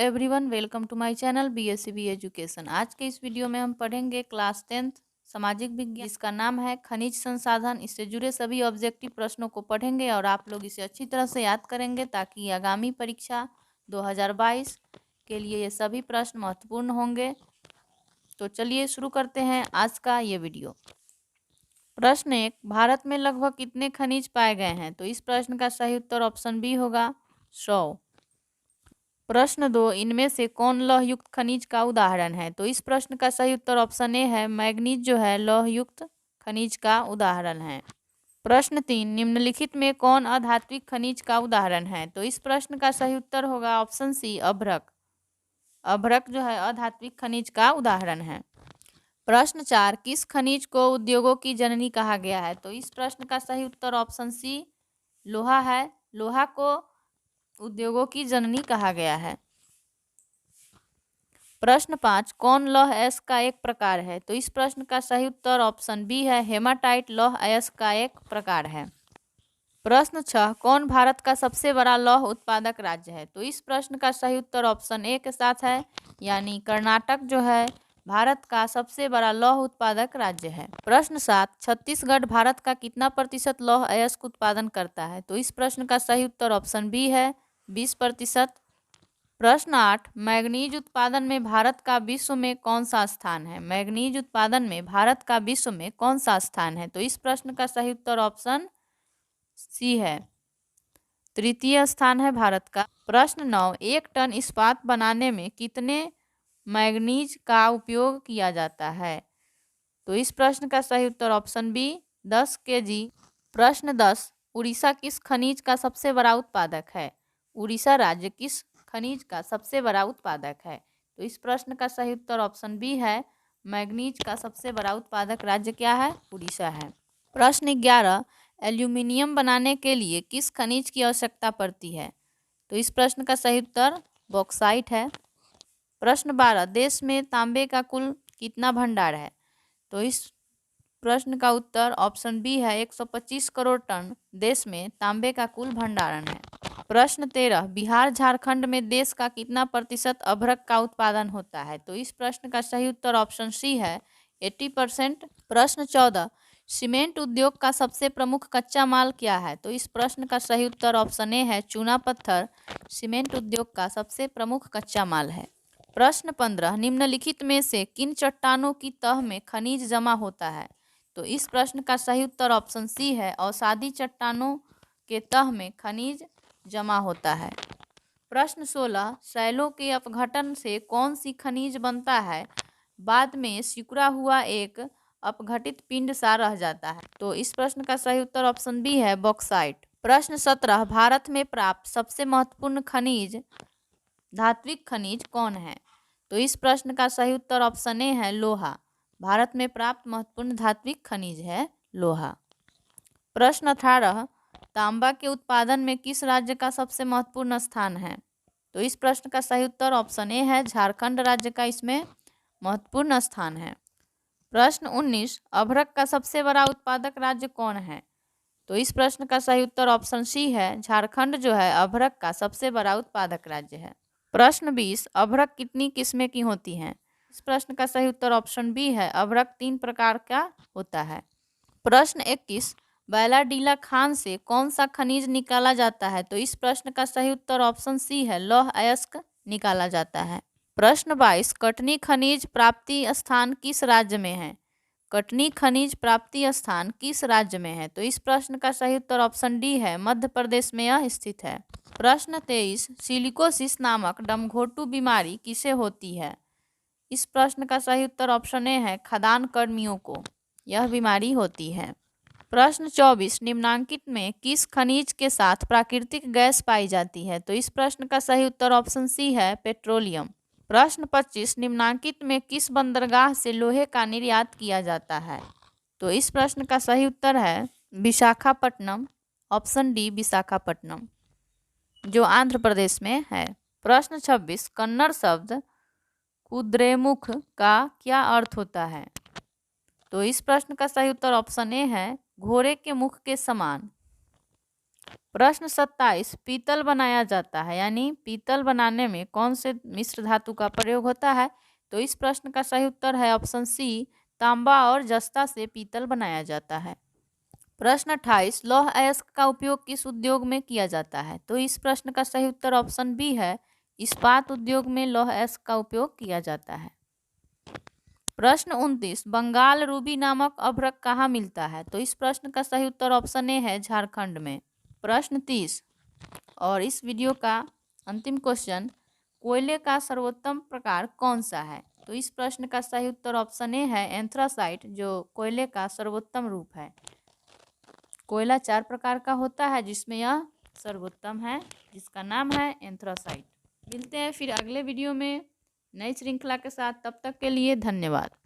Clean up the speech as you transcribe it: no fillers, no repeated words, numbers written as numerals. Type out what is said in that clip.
Everyone, welcome to my channel BSCB education. आज के इस वीडियो में हम पढ़ेंगे क्लास 10th सामाजिक विज्ञान, जिसका नाम है खनिज संसाधन। इससे जुड़े सभी ऑब्जेक्टिव प्रश्नों को पढ़ेंगे और आप लोग इसे अच्छी तरह से याद करेंगे ताकि आगामी परीक्षा 2022 के लिए ये सभी प्रश्न महत्वपूर्ण होंगे। तो चलिए शुरू करते हैं आज का ये वीडियो। प्रश्न 1, भारत में लगभग कितने खनिज पाए गए हैं? तो इस प्रश्न का सही उत्तर ऑप्शन बी होगा 100। प्रश्न 2, इनमें से कौन लौह युक्त खनिज का उदाहरण है? तो इस प्रश्न का सही उत्तर ऑप्शन ए है, मैग्नीज जो है लौह युक्त खनिज का उदाहरण है। प्रश्न 3, निम्नलिखित में कौन अधात्विक खनिज का उदाहरण है? तो इस प्रश्न का सही उत्तर होगा ऑप्शन सी, अभ्रक। अभ्रक जो है अधात्विक खनिज का उदाहरण है। प्रश्न 4, किस खनिज को उद्योगों की जननी कहा गया है? तो इस प्रश्न का सही उत्तर ऑप्शन सी, लोहा है। लोहा को उद्योगों की जननी कहा गया है। प्रश्न 5, कौन लौह अयस्क का एक प्रकार है? तो इस प्रश्न का सही उत्तर ऑप्शन बी है, हेमाटाइट लौह अयस्क का एक प्रकार है। प्रश्न 6, कौन भारत का सबसे बड़ा लौह उत्पादक राज्य है? तो इस प्रश्न का सही उत्तर ऑप्शन ए के साथ है, यानी कर्नाटक जो है भारत का सबसे बड़ा लौह उत्पादक राज्य है। प्रश्न 7, छत्तीसगढ़ भारत का कितना प्रतिशत लौह अयस्क उत्पादन करता है? तो इस प्रश्न का सही उत्तर ऑप्शन बी है, 20%। प्रश्न 8, मैग्नीज उत्पादन में भारत का विश्व में कौन सा स्थान है? मैग्नीज उत्पादन में भारत का विश्व में कौन सा स्थान है? तो इस प्रश्न का सही उत्तर ऑप्शन सी है, तृतीय स्थान है भारत का। प्रश्न 9, 1 टन इस्पात बनाने में कितने मैग्नीज का उपयोग किया जाता है? तो इस प्रश्न का सही उत्तर ऑप्शन बी, 10 kg। प्रश्न 10, उड़ीसा किस खनिज का सबसे बड़ा उत्पादक है? उड़ीसा राज्य किस खनिज का सबसे बड़ा उत्पादक है? तो इस प्रश्न का सही उत्तर ऑप्शन बी है, मैग्नीज का सबसे बड़ा उत्पादक राज्य क्या है? उड़ीसा है। प्रश्न 11, एल्यूमिनियम बनाने के लिए किस खनिज की आवश्यकता पड़ती है? तो इस प्रश्न का सही उत्तर बॉक्साइट है। प्रश्न 12, देश में तांबे का कुल कितना भंडार है? तो इस प्रश्न का उत्तर ऑप्शन बी है, 125 करोड़ टन देश में तांबे का कुल भंडारण है। प्रश्न 13, बिहार झारखंड में देश का कितना प्रतिशत अभ्रक का उत्पादन होता है? तो इस प्रश्न का सही उत्तर ऑप्शन सी है, 80%। प्रश्न 14, सीमेंट उद्योग का सबसे प्रमुख कच्चा माल क्या है? तो इस प्रश्न का सही उत्तर ऑप्शन ए है, चूना पत्थर सीमेंट उद्योग का सबसे प्रमुख कच्चा माल है। प्रश्न 15, निम्नलिखित में से किन चट्टानों की तह में खनिज जमा होता है? तो इस प्रश्न का सही उत्तर ऑप्शन सी है, अवसादी चट्टानों के तह में खनिज जमा होता है। प्रश्न 16, शैलों के अपघटन से कौन सी खनिज बनता है? बाद में सिकुड़ा हुआ एक अपघटित पिंड सा रह जाता है। तो इस प्रश्न का सही उत्तर ऑप्शन बी है, बॉक्साइट। प्रश्न 17, भारत में प्राप्त सबसे महत्वपूर्ण खनिज धात्विक खनिज कौन है? तो इस प्रश्न का सही उत्तर ऑप्शन ए है, लोहा। भारत में प्राप्त महत्वपूर्ण धात्विक खनिज है लोहा। प्रश्न 18, तांबा के उत्पादन में किस राज्य का सबसे महत्वपूर्ण स्थान है? तो इस प्रश्न का सही उत्तर ऑप्शन ए है, झारखंड राज्य का इसमें महत्वपूर्ण स्थान है। प्रश्न 19, अभ्रक का सबसे बड़ा उत्पादक राज्य कौन है? तो इस प्रश्न का सही उत्तर ऑप्शन सी है, झारखंड जो है अभ्रक का सबसे बड़ा उत्पादक राज्य है। प्रश्न 20, अभ्रक कितनी किस्में की होती हैं? इस प्रश्न का सही उत्तर ऑप्शन बी है, अभ्रक 3 प्रकार का होता है। प्रश्न 21, बैलाडीला खान से कौन सा खनिज निकाला जाता है? तो इस प्रश्न का सही उत्तर ऑप्शन सी है, लौह अयस्क निकाला जाता है। प्रश्न 22, कटनी खनिज प्राप्ति स्थान किस राज्य में है? कटनी खनिज प्राप्ति स्थान किस राज्य में है? तो इस प्रश्न का सही उत्तर ऑप्शन डी है, मध्य प्रदेश में यह स्थित है। प्रश्न 23, सिलिकोसिस नामक डमघोटू बीमारी किसे होती है? इस प्रश्न का सही उत्तर ऑप्शन ए है, खदान कर्मियों को यह बीमारी होती है। प्रश्न 24, निम्नांकित में किस खनिज के साथ प्राकृतिक गैस पाई जाती है? तो इस प्रश्न का सही उत्तर ऑप्शन सी है, पेट्रोलियम। प्रश्न 25, निम्नांकित में किस बंदरगाह से लोहे का निर्यात किया जाता है? तो इस प्रश्न का सही उत्तर है, विशाखापट्टनम। ऑप्शन डी, विशाखापट्टनम, जो आंध्र प्रदेश में है। प्रश्न 26, कन्नड़ शब्द कुद्रेमुख का क्या अर्थ होता है? तो इस प्रश्न का सही उत्तर ऑप्शन ए है, घोड़े के मुख के समान। प्रश्न 27, पीतल बनाया जाता है यानी पीतल बनाने में कौन से मिश्र धातु का प्रयोग होता है? तो इस प्रश्न का सही उत्तर है ऑप्शन सी, तांबा और जस्ता से पीतल बनाया जाता है। प्रश्न 28, लौह अयस्क का उपयोग किस उद्योग में किया जाता है? तो इस प्रश्न का सही उत्तर ऑप्शन बी है, इस्पात उद्योग में लौह अयस्क का उपयोग किया जाता है। प्रश्न 29, बंगाल रूबी नामक अभ्रक कहाँ मिलता है? तो इस प्रश्न का सही उत्तर ऑप्शन ए है, झारखंड में। प्रश्न 30 और इस वीडियो का अंतिम क्वेश्चन, कोयले का सर्वोत्तम प्रकार कौन सा है? तो इस प्रश्न का सही उत्तर ऑप्शन ए है, एंथ्रासाइट, जो कोयले का सर्वोत्तम रूप है। कोयला 4 प्रकार का होता है जिसमें यह सर्वोत्तम है, जिसका नाम है एंथ्रासाइट। मिलते हैं फिर अगले वीडियो में नई श्रृंखला के साथ, तब तक के लिए धन्यवाद।